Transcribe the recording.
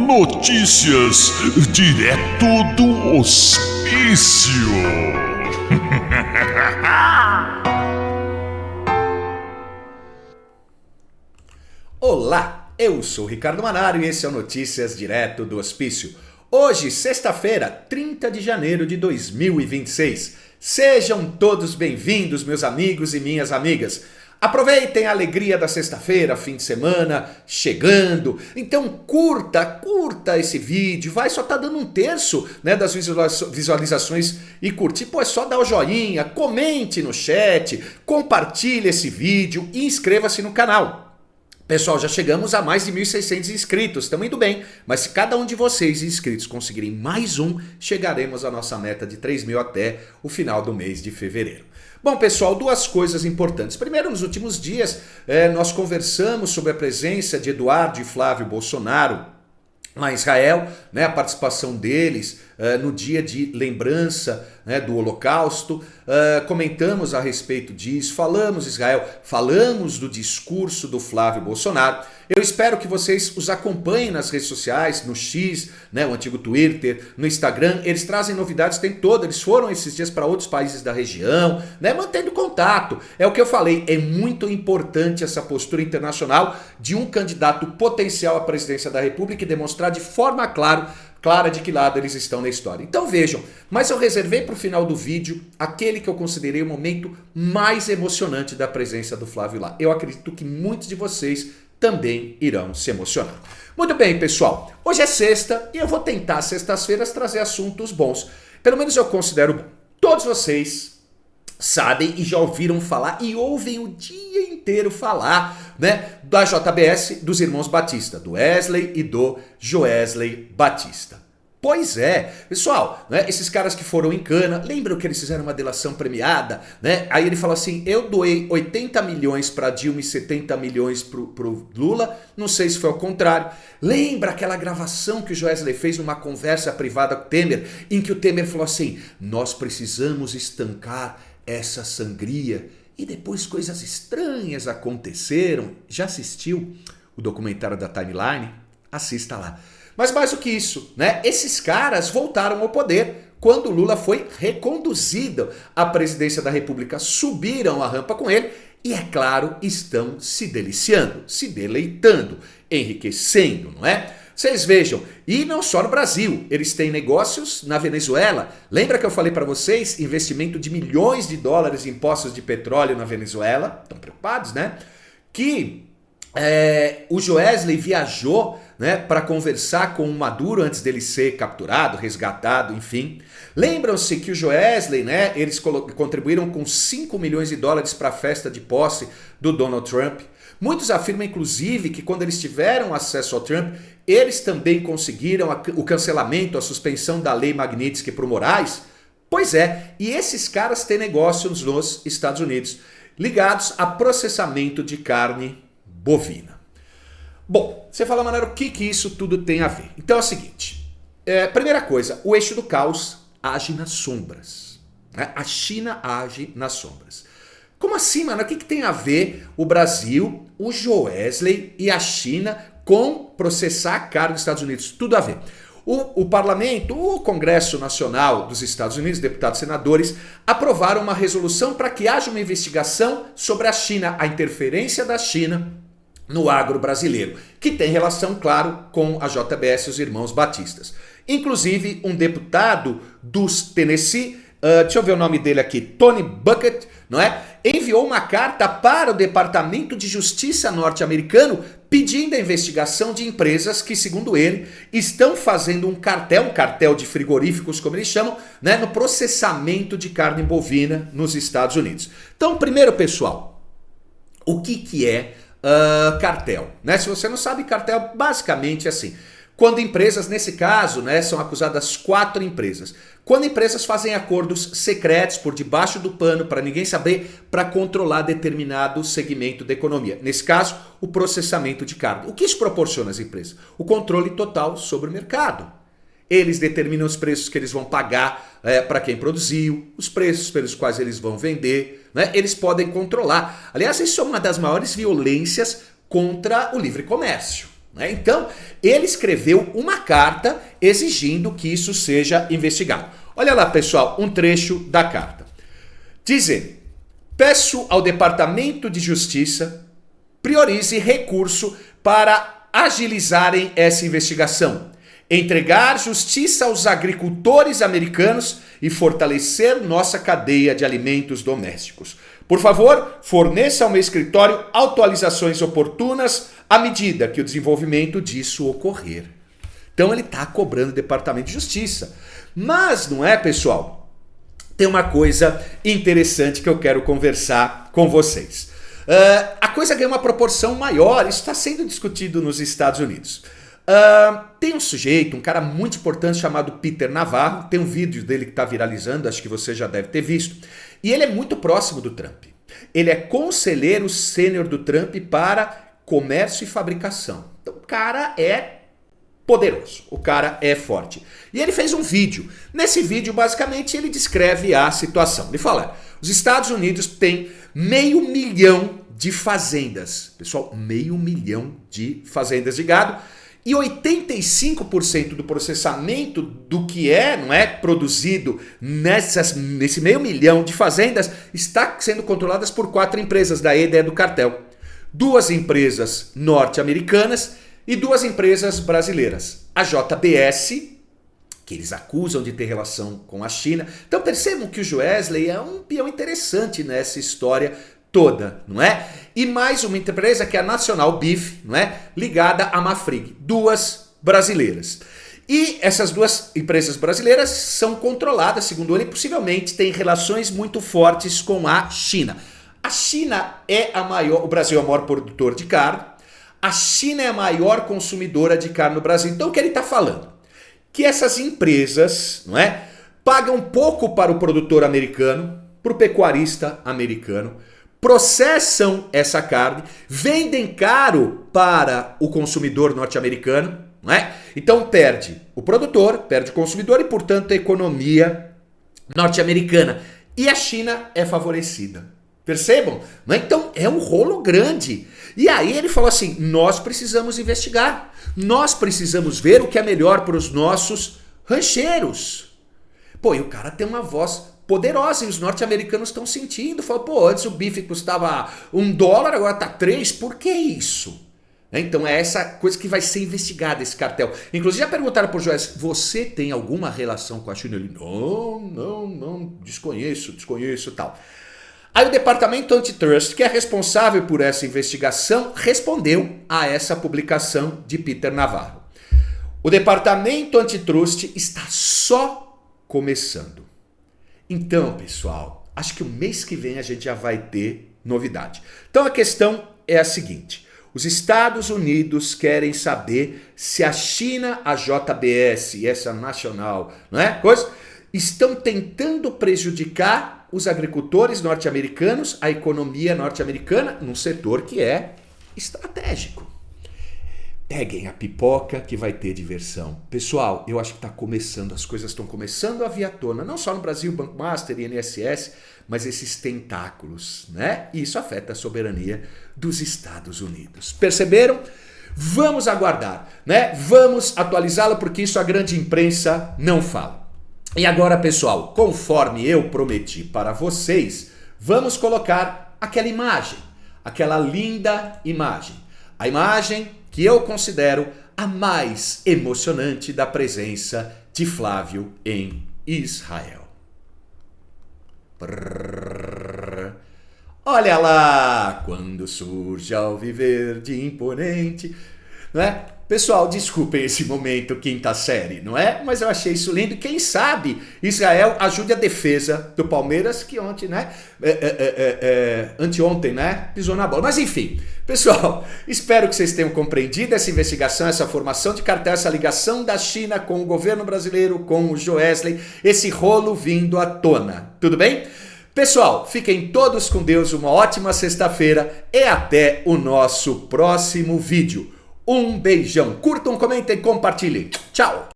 Notícias direto do hospício. Olá, eu sou o Ricardo Manário e esse é o Notícias direto do hospício. Hoje, sexta-feira, 30 de janeiro de 2026. Sejam todos bem-vindos, meus amigos e minhas amigas. Aproveitem a alegria da sexta-feira, fim de semana, chegando. Então curta esse vídeo, só tá dando um terço, né, das visualizações e curtir. Pô, é só dar o joinha, comente no chat, compartilhe esse vídeo e inscreva-se no canal. Pessoal, já chegamos a mais de 1.600 inscritos, estamos indo bem, mas se cada um de vocês inscritos conseguirem mais um, chegaremos à nossa meta de 3.000 até o final do mês de fevereiro. Bom, pessoal, duas coisas importantes. Primeiro, nos últimos dias, nós conversamos sobre a presença de Eduardo e Flávio Bolsonaro lá em Israel, né, a participação deles no dia de lembrança, né, do Holocausto. Comentamos a respeito disso, falamos Israel, falamos do discurso do Flávio Bolsonaro. Eu espero que vocês os acompanhem nas redes sociais, no X, né, o antigo Twitter, no Instagram. Eles trazem novidades o tempo todo. Eles foram esses dias para outros países da região, né, mantendo contato. É o que eu falei, é muito importante essa postura internacional de um candidato potencial à presidência da República e demonstrar de forma clara de que lado eles estão na história. Então vejam, mas eu reservei para o final do vídeo aquele que eu considerei o momento mais emocionante da presença do Flávio lá. Eu acredito que muitos de vocês também irão se emocionar. Muito bem, pessoal. Hoje é sexta e eu vou tentar, sextas-feiras, trazer assuntos bons. Pelo menos eu considero bom. Todos vocês sabem e já ouviram falar e ouvem o dia inteiro falar, né, da JBS, dos irmãos Batista, do Wesley e do Joesley Batista. Pois é, pessoal, né, esses caras que foram em cana, lembram que eles fizeram uma delação premiada, né? Aí ele fala assim, eu doei 80 milhões para Dilma e 70 milhões pro Lula, não sei se foi ao contrário. Lembra aquela gravação que o Joesley fez numa conversa privada com o Temer, em que o Temer falou assim, nós precisamos estancar essa sangria. E depois coisas estranhas aconteceram. Já assistiu o documentário da Timeline? Assista lá. Mas mais do que isso, né? Esses caras voltaram ao poder quando o Lula foi reconduzido à presidência da República. Subiram a rampa com ele e, é claro, estão se deliciando, se deleitando, enriquecendo, não é? Vocês vejam, e não só no Brasil, eles têm negócios na Venezuela. Lembra que eu falei para vocês, investimento de milhões de dólares em poços de petróleo na Venezuela? Estão preocupados, né? Que o Joesley viajou, né, para conversar com o Maduro antes dele ser capturado, resgatado, enfim. Lembram-se que o Joesley, né, eles contribuíram com 5 milhões de dólares para a festa de posse do Donald Trump. Muitos afirmam, inclusive, que quando eles tiveram acesso ao Trump, eles também conseguiram o cancelamento, a suspensão da lei Magnitsky para o Moraes. Pois é, e esses caras têm negócios nos Estados Unidos, ligados a processamento de carne bovina. Bom, você fala, Manário, o que isso tudo tem a ver? Então é o seguinte, primeira coisa, o eixo do caos age nas sombras. Né? A China age nas sombras. Como assim, mano? O que tem a ver o Brasil, o Joesley e a China com processar a carne dos Estados Unidos? Tudo a ver. O parlamento, o Congresso Nacional dos Estados Unidos, deputados e senadores, aprovaram uma resolução para que haja uma investigação sobre a China, a interferência da China no agro brasileiro, que tem relação, claro, com a JBS e os irmãos Batistas. Inclusive, um deputado dos Tennessee, deixa eu ver o nome dele aqui, Tony Bucket, não é? Enviou uma carta para o Departamento de Justiça norte-americano pedindo a investigação de empresas que, segundo ele, estão fazendo um cartel de frigoríficos, como eles chamam, né, no processamento de carne bovina nos Estados Unidos. Então, primeiro, pessoal, o que é cartel? Né? Se você não sabe, cartel basicamente é assim. Quando empresas, nesse caso, né, são acusadas 4 empresas. Quando empresas fazem acordos secretos por debaixo do pano para ninguém saber, para controlar determinado segmento da economia. Nesse caso, o processamento de carne. O que isso proporciona às empresas? O controle total sobre o mercado. Eles determinam os preços que eles vão pagar para quem produziu, os preços pelos quais eles vão vender, né? Eles podem controlar. Aliás, isso é uma das maiores violências contra o livre comércio. né? Então, ele escreveu uma carta exigindo que isso seja investigado. Olha lá, pessoal, um trecho da carta. Diz ele: peço ao Departamento de Justiça priorize recurso para agilizarem essa investigação, entregar justiça aos agricultores americanos e fortalecer nossa cadeia de alimentos domésticos. Por favor, forneça ao meu escritório atualizações oportunas à medida que o desenvolvimento disso ocorrer. Então ele está cobrando o Departamento de Justiça. Mas não é, pessoal? Tem uma coisa interessante que eu quero conversar com vocês. A coisa ganha uma proporção maior, isso está sendo discutido nos Estados Unidos. Tem um sujeito, um cara muito importante chamado Peter Navarro, tem um vídeo dele que está viralizando, acho que você já deve ter visto, e ele é muito próximo do Trump. Ele é conselheiro sênior do Trump para comércio e fabricação. Então o cara é poderoso, o cara é forte. E ele fez um vídeo. Nesse vídeo, basicamente, ele descreve a situação. Ele fala: os Estados Unidos têm 500 mil de fazendas. Pessoal, 500 mil de fazendas de gado. E 85% do processamento do que não é produzido nesse 500 mil de fazendas está sendo controladas por 4 empresas, daí a ideia do cartel. 2 empresas norte-americanas e 2 empresas brasileiras. A JBS, que eles acusam de ter relação com a China. Então percebam que o Joesley é um peão interessante nessa história toda, não é? E mais uma empresa que é a National Beef, não é? Ligada à Mafrig, 2 brasileiras. E essas 2 empresas brasileiras são controladas, segundo ele, possivelmente têm relações muito fortes com a China. A China é o Brasil é o maior produtor de carne, a China é a maior consumidora de carne no Brasil. Então o que ele está falando? Que essas empresas, não é, pagam pouco para o produtor americano, para o pecuarista americano, processam essa carne, vendem caro para o consumidor norte-americano, não é? Então perde o produtor, perde o consumidor e, portanto, a economia norte-americana. E a China é favorecida. Percebam? Não é? Então é um rolo grande. E aí ele falou assim: nós precisamos investigar, nós precisamos ver o que é melhor para os nossos rancheiros. Pô, e o cara tem uma voz poderosa e os norte-americanos estão sentindo. Falam: pô, antes o bife custava $1, agora tá 3, por que isso? Então é essa coisa que vai ser investigada, esse cartel. Inclusive já perguntaram pro Joés: você tem alguma relação com a China? Ele: não, desconheço e tal. Aí o Departamento Antitrust, que é responsável por essa investigação, respondeu a essa publicação de Peter Navarro. O Departamento Antitrust está só começando. Então, pessoal, acho que o mês que vem a gente já vai ter novidade. Então a questão é a seguinte: os Estados Unidos querem saber se a China, a JBS e essa nacional, não é? Estão tentando prejudicar os agricultores norte-americanos, a economia norte-americana, num setor que é estratégico. Peguem a pipoca que vai ter diversão. Pessoal, eu acho que está começando, as coisas estão começando a vir à tona, não só no Brasil, Banco Master e INSS, mas esses tentáculos, né? E isso afeta a soberania dos Estados Unidos. Perceberam? Vamos aguardar, né? Vamos atualizá-la, porque isso a grande imprensa não fala. E agora, pessoal, conforme eu prometi para vocês, vamos colocar aquela imagem, aquela linda imagem. A imagem que eu considero a mais emocionante da presença de Flávio em Israel. Olha lá, quando surge ao viver de imponente, não é? Pessoal, desculpem esse momento quinta série, não é? Mas eu achei isso lindo. Quem sabe Israel ajude a defesa do Palmeiras, que ontem, né? Anteontem, né? Pisou na bola. Mas enfim, pessoal, espero que vocês tenham compreendido essa investigação, essa formação de cartel, essa ligação da China com o governo brasileiro, com o Joesley, esse rolo vindo à tona. Tudo bem? Pessoal, fiquem todos com Deus, uma ótima sexta-feira e até o nosso próximo vídeo. Um beijão, curtam, comentem, compartilhem. Tchau!